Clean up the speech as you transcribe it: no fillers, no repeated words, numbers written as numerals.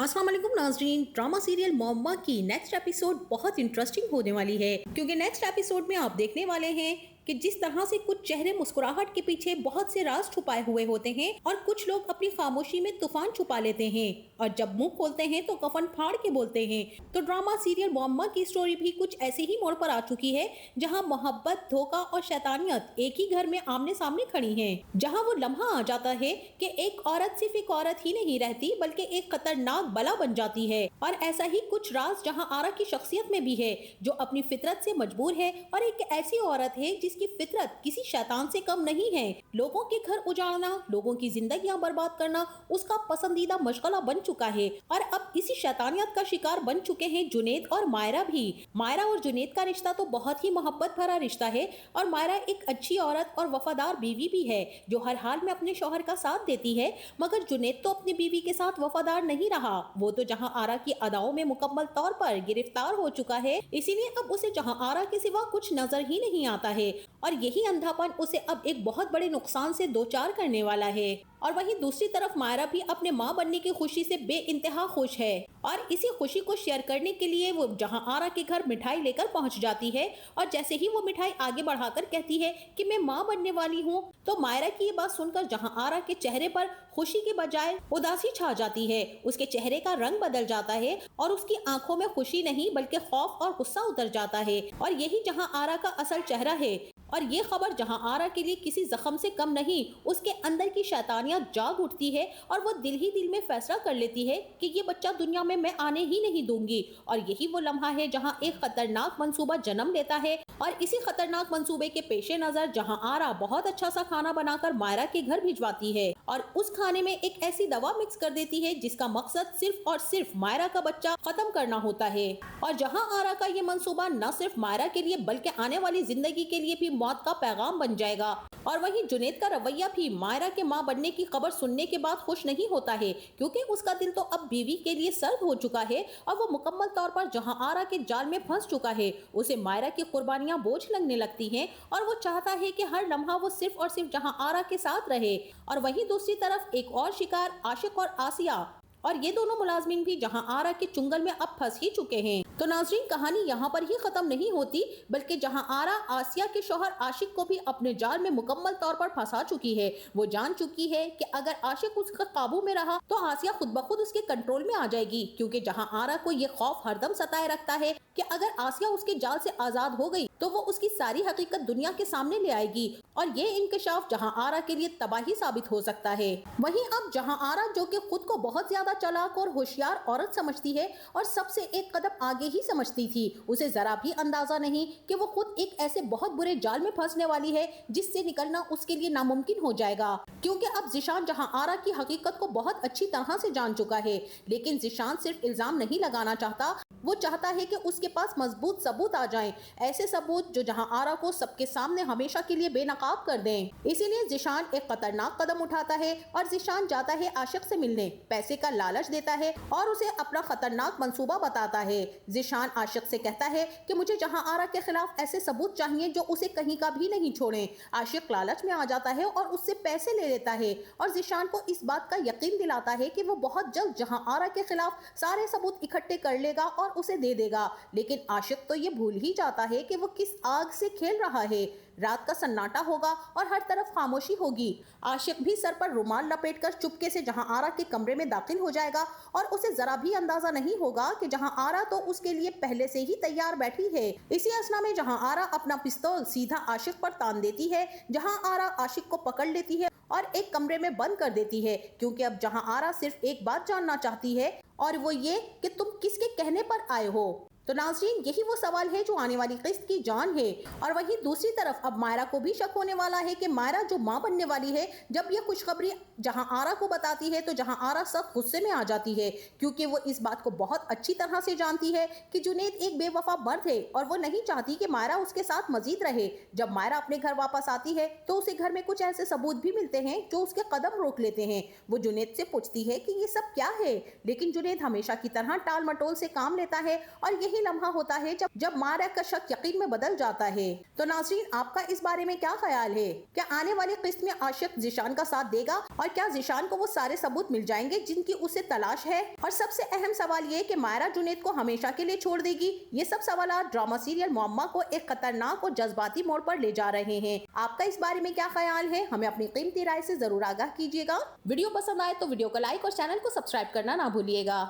अस्सलाम वालेकुम नाज़रीन। ड्रामा सीरियल मोहम्मा की नेक्स्ट एपिसोड बहुत इंटरेस्टिंग होने वाली है, क्योंकि नेक्स्ट एपिसोड में आप देखने वाले हैं कि जिस तरह से कुछ चेहरे मुस्कुराहट के पीछे बहुत से राज छुपाए हुए होते हैं और कुछ लोग अपनी खामोशी में तूफान छुपा लेते हैं और जब मुंह खोलते हैं तो कफन फाड़ के बोलते हैं। तो ड्रामा सीरियल मोहम्मा की स्टोरी भी कुछ ऐसे ही मोड़ पर आ चुकी है, जहां मोहब्बत, धोखा और शैतानियत एक ही घर में आमने सामने खड़ी हैं। जहां वो लम्हा आ जाता है कि एक औरत सिर्फ एक औरत ही नहीं रहती, बल्कि एक खतरनाक बला बन जाती है। और ऐसा ही कुछ राज जहां आरा की शख्सियत में भी है, जो अपनी फितरत से मजबूर है और एक ऐसी औरत है जिसकी फितरत किसी शैतान से कम नहीं है। लोगों के घर उजाड़ना, लोगों की जिंदगियां बर्बाद करना उसका पसंदीदा मशगला बन चुका है। और अब इसी शैतानियत का शिकार बन चुके हैं जुनैद और मायरा भी। मायरा और जुनैद का रिश्ता तो बहुत ही मोहब्बत भरा रिश्ता है और मायरा एक अच्छी औरत और वफादार बीवी भी है, जो हर हाल में अपने शौहर का साथ देती है। मगर जुनैद तो अपनी बीवी के साथ वफादार नहीं रहा। वो तो जहां आरा की अदाओं में मुकम्मल तौर पर गिरफ्तार हो चुका है, इसीलिए अब उसे जहां आरा के सिवा कुछ नजर ही नहीं आता है और यही अंधापन उसे अब एक बहुत बड़े नुकसान से दो चार करने वाला है। और वहीं दूसरी तरफ मायरा भी अपने माँ बनने की खुशी से बेइंतहा खुश है और इसी खुशी को शेयर करने के लिए वो जहां आरा के घर मिठाई लेकर पहुंच जाती है। और जैसे ही वो मिठाई आगे बढ़ाकर कहती है कि मैं माँ बनने वाली हूँ, तो मायरा की ये बात सुनकर जहां आरा के चेहरे पर खुशी के बजाय उदासी छा जाती है। उसके चेहरे का रंग बदल जाता है और उसकी आंखों में खुशी नहीं बल्कि खौफ और गुस्सा उतर जाता है। और यही जहां आरा का असल चेहरा है। और ये खबर जहां आरा के लिए किसी जख्म से कम नहीं, उसके अंदर की शैतानियत जाग उठती है और वो दिल ही दिल में फैसला कर लेती है कि ये बच्चा दुनिया में मैं आने ही नहीं दूंगी। और यही वो लम्हा है जहां एक खतरनाक मंसूबा जन्म लेता है और इसी खतरनाक मंसूबे के पेशे नजर जहां आरा बहुत अच्छा सा खाना बनाकर मायरा के घर भिजवाती है और उस खाने में एक ऐसी दवा मिक्स कर देती है जिसका मकसद सिर्फ और सिर्फ मायरा का बच्चा खत्म करना होता है। और जहां आरा का ये मंसूबा न सिर्फ मायरा के लिए बल्कि आने वाली जिंदगी के लिए भी मौत का पैगाम बन जाएगा। और वहीं जुनैद का रवैया भी मायरा के मां बनने की खबर सुनने के बाद खुश नहीं होता है, क्योंकि उसका दिल तो अब बीवी के लिए सर्द हो चुका है और वो मुकम्मल तौर पर जहां आरा के जाल में फंस चुका है। उसे मायरा की कुर्बानियां बोझ लगने लगती हैं और वो चाहता है कि हर लम्हा वो सिर्फ और सिर्फ जहां आरा के साथ रहे। और वहीं दूसरी तरफ एक और शिकार आशिक और आसिया, और ये दोनों मुलाजमीन भी जहां आरा के चुंगल में अब फंस ही चुके हैं। तो नाजरीन, कहानी यहाँ पर ही खत्म नहीं होती, बल्कि जहां आरा आसिया के शौहर आशिक को भी अपने जाल में मुकम्मल तौर पर फंसा चुकी है। वो जान चुकी है कि अगर आशिक उसका काबू में रहा तो आसिया खुद ब खुद उसके कंट्रोल में आ जाएगी, क्योंकि जहां आरा को ये खौफ हरदम सताए रखता है कि अगर आसिया उसके जाल से आजाद हो गई तो वो उसकी सारी हकीकत दुनिया के सामने ले आएगी और ये इंकशाफ जहां आरा के लिए तबाही साबित हो सकता है। वहीं अब जहां आरा, जो कि खुद को बहुत ज्यादा चालाक और होशियार औरत समझती है और सबसे एक कदम आगे ही समझती थी, उसे जरा भी अंदाजा नहीं कि वो खुद एक ऐसे बहुत बुरे जाल में फंसने वाली है जिससे निकलना उसके लिए नामुमकिन हो जाएगा। क्योंकि अब जिशान जहां आरा की हकीकत को बहुत अच्छी तरह से जान चुका है, लेकिन जिशान सिर्फ इल्जाम नहीं लगाना चाहता, वो चाहता है कि उसके पास मजबूत सबूत आ जाएं, ऐसे सबूत जो जहां आरा को सबके सामने हमेशा के लिए बेनकाब कर दें। इसीलिए जिशान एक खतरनाक कदम उठाता है और जिशान जाता है आशिक से मिलने, पैसे का लालच देता है और उसे अपना खतरनाक मंसूबा बताता है। जिशान आशिक से कहता है कि मुझे जहां आरा के खिलाफ ऐसे सबूत चाहिए जो उसे कहीं का भी नहीं छोड़े। आशिक लालच में आ जाता है और उससे पैसे ले लेता है और जिशान को इस बात का यकीन दिलाता है कि वो बहुत जल्द जहां आरा के खिलाफ सारे सबूत इकट्ठे कर लेगा और उसे दे देगा। लेकिन आशिक तो ये भूल ही जाता है कि वो किस आग से खेल रहा है। रात का सन्नाटा होगा और हर तरफ खामोशी होगी। आशिक भी सर पर रुमाल लपेटकर चुपके से जहां आरा के कमरे में दाखिल हो जाएगा और उसे जरा भी अंदाजा नहीं होगा कि जहां आरा तो उसके लिए पहले से ही तैयार बैठी है। इसी असना में जहां आरा अपना पिस्तौल सीधा आशिक पर तान देती है, जहां आरा आशिक को पकड़ लेती है और एक कमरे में बंद कर देती है, क्योंकि अब जहां आरा सिर्फ एक बात जानना चाहती है और वो ये कि तुम किसके कहने पर आए हो। तो नाज़रीन, यही वो सवाल है जो आने वाली किस्त की जान है। और वहीं दूसरी तरफ अब मायरा को भी शक होने वाला है कि मायरा जो मां बनने वाली है, जब ये खुशखबरी जहां आरा को बताती है तो जहां आरा सख्त गुस्से में आ जाती है, क्योंकि वो इस बात को बहुत अच्छी तरह से जानती है कि जुनैद एक बेवफा मर्द है और वो नहीं चाहती कि मायरा उसके साथ मजीद रहे। जब मायरा अपने घर वापस आती है तो उसे घर में कुछ ऐसे सबूत भी मिलते हैं जो उसके कदम रोक लेते हैं। वो जुनैद से पूछती है कि ये सब क्या है, लेकिन जुनैद हमेशा की तरह टाल मटोल से काम लेता है और यही वही लम्हा होता है जब मायरा का शक यकीन में बदल जाता है। तो नाज़रीन, आपका इस बारे में क्या ख्याल है? क्या आने वाली किस्त में आशिक ज़ीशान का साथ देगा और क्या ज़ीशान को वो सारे सबूत मिल जाएंगे जिनकी उसे तलाश है? और सबसे अहम सवाल ये कि मायरा जुनैद को हमेशा के लिए छोड़ देगी? ये सब सवालात ड्रामा सीरियल मुअम्मा को एक खतरनाक और जज्बाती मोड़ पर ले जा रहे हैं। आपका इस बारे में क्या ख्याल है? हमें अपनी कीमती राय से जरूर आगाह कीजिएगा। वीडियो पसंद आए तो वीडियो को लाइक और चैनल को सब्सक्राइब करना ना भूलिएगा।